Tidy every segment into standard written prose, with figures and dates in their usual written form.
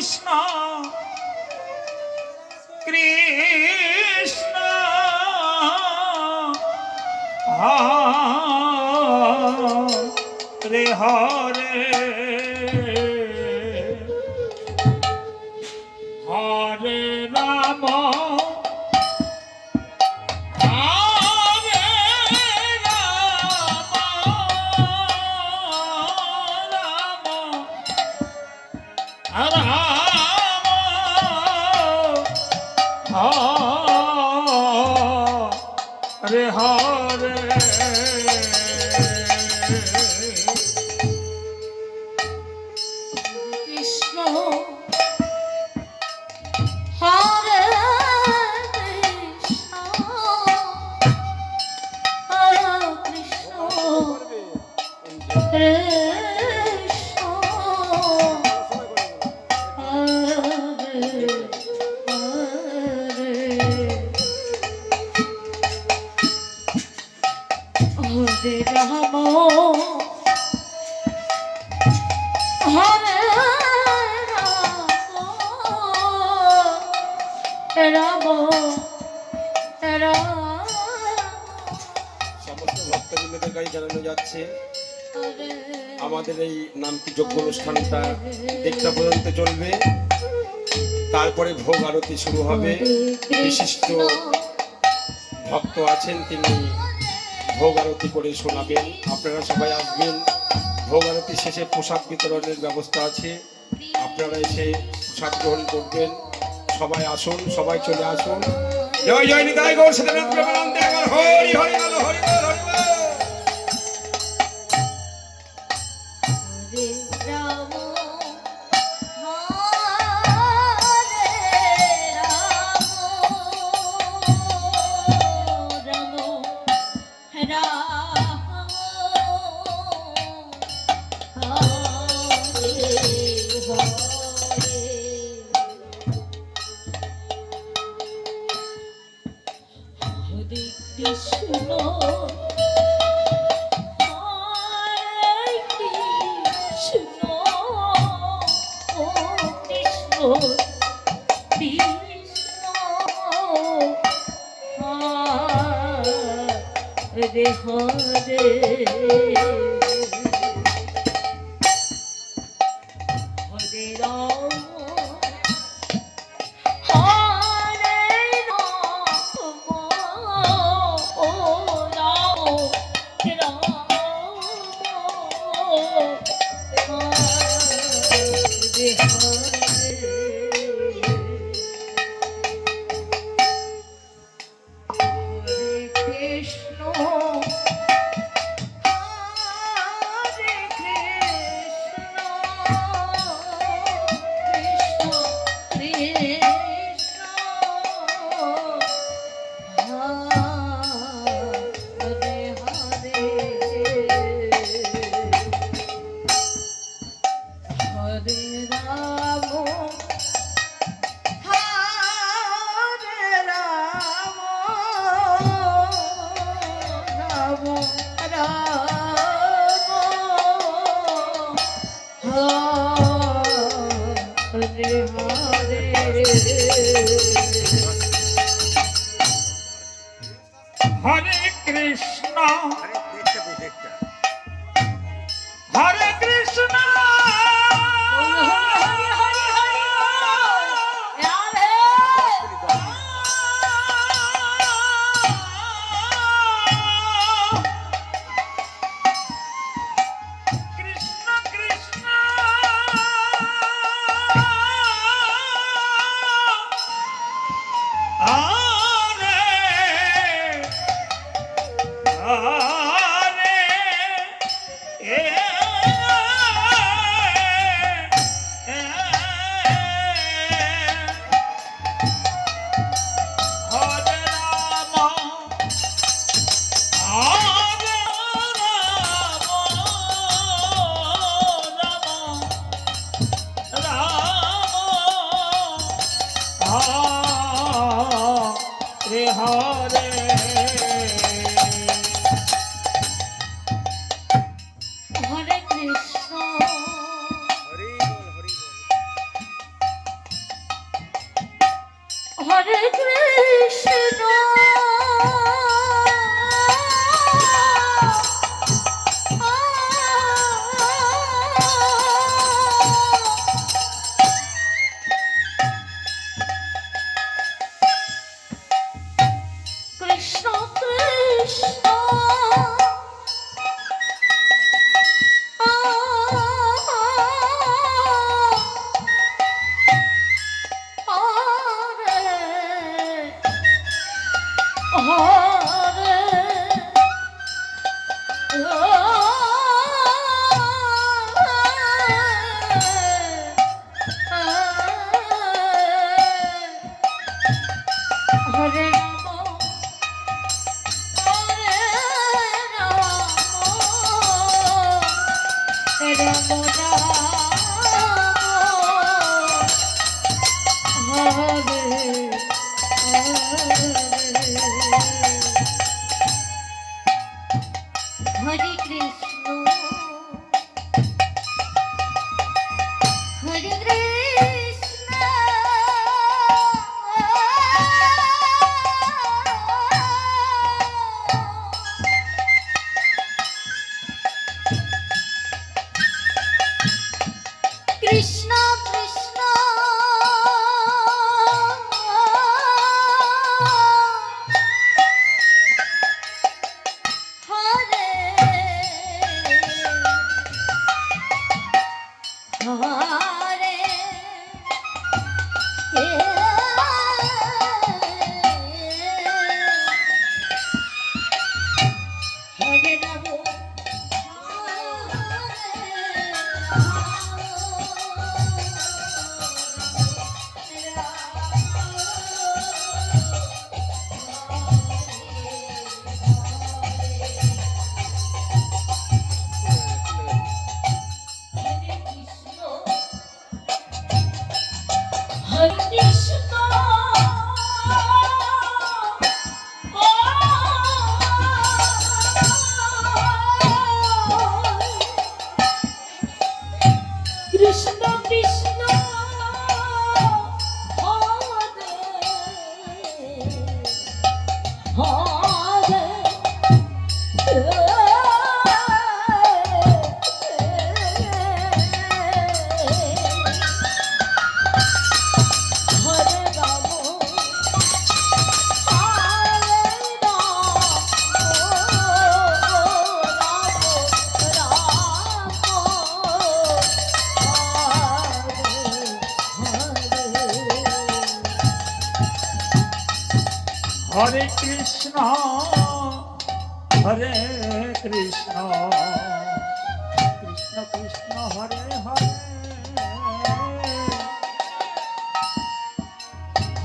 কৃষ্ণ কৃষ্ণ হরে হরে হরে রাম हरे हरे कृष्ण हरे कृष्ण हरे राम हरे राम সমস্ত ভক্তবৃন্দদের গাড়ি জানানো যাচ্ছে আমাদের এই নামটি যজ্ঞ অনুষ্ঠানটা একটা পর্যন্ত চলবে, তারপরে ভোগ আরতি শুরু হবে। বিশিষ্ট ভক্ত আছেন, তিনি ভোগ আরতি করে শোনাবেন। আপনারা সবাই আসবেন। ভোগ আরতি শেষে প্রসাদ বিতরণের ব্যবস্থা আছে, আপনারা এসে প্রসাদ গ্রহণ করবেন। সবাই আসুন, সবাই চলে আসুন। জয় জয় নিতাই গৌর সীতানাথ প্রেমানন্দে একবার হরি হরি বল, হরি বল, হরি বল। Krishna Hare Hare Hare Ram हरे कृष्णा हरे कृष्णा হরে কৃষ্ণ হরে কৃষ্ণ কৃষ্ণ কৃষ্ণ হরে হরে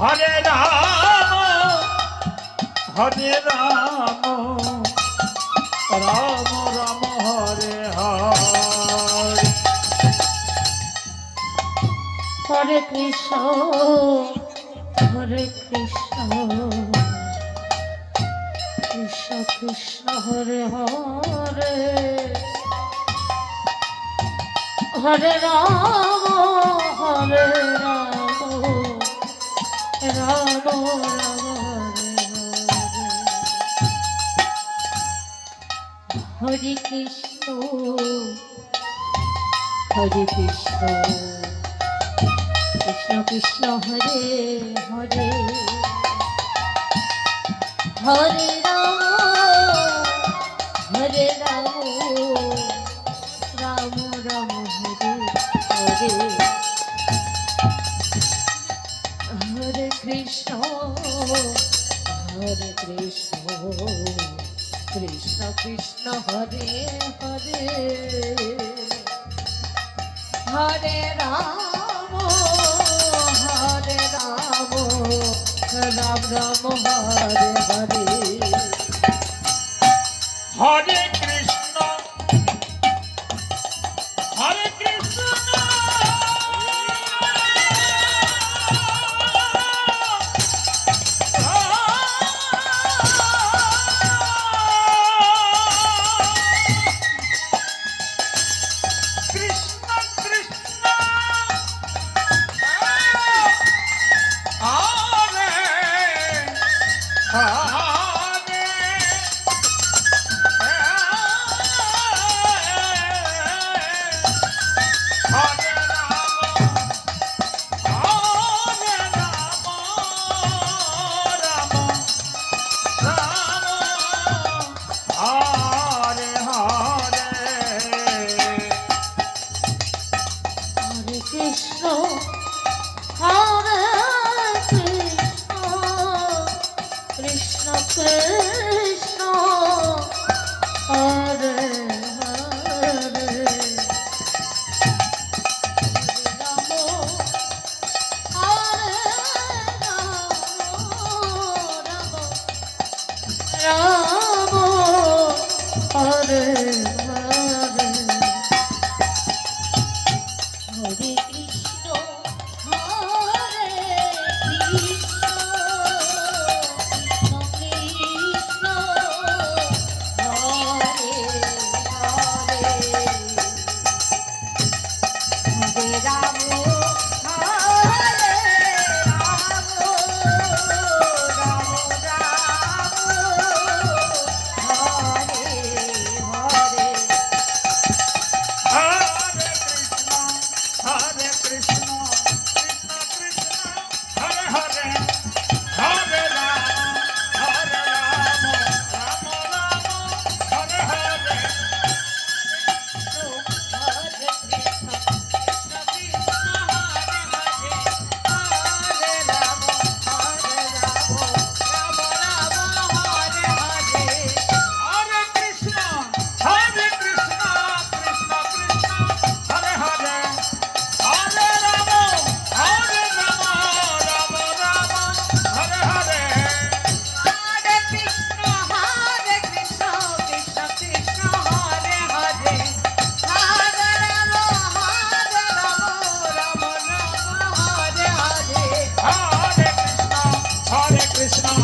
হরে রাম রাম রাম হরে হরে হরে কৃষ্ণ হরে কৃষ্ণ কৃষ্ণ কৃষ্ণ হরে হরে হরে রাম রাম রাম হরে কৃষ্ণ হরে কৃষ্ণ কৃষ্ণ কৃষ্ণ হরে হরে হরে রাম রাম রাম হরে হরে হরে কৃষ্ণ কৃষ্ণ কৃষ্ণ হরে হরে হরে রাম রাম রাম হরে হরে হরে কৃষ্ণ হরে কৃষ্ণ কৃষ্ণ কৃষ্ণ হরে হরে হরে রাম রাম হরে হরে হরে কৃষ্ণ হরে কৃষ্ণ কৃষ্ণ কৃষ্ণ হরে হরে রাম হরে রাম হরে হরে হরে কৃষ্ণ হরে কৃষ্ণ কৃষ্ণ হরে হরে হরে রাম হরে Ram Hare Hare Hare Krishna, Krishna Krishna, Hare Hare, Hare Rama, Hare Rama, Rama Rama, Hare Hare. हरे Krishna Krishna Krishna Hare Hare Hare Ram Ram Ram Hare Hare Hare Krishna, Hare Krishna, Krishna Krishna, Hare Hare, Hare Rama, Hare Rama, Rama Rama, Hare Hare. हरे Krishna Krishna Krishna Hare Hare Hare Ram Ram Ram Hare Hare Hare Krishna, Hare Krishna,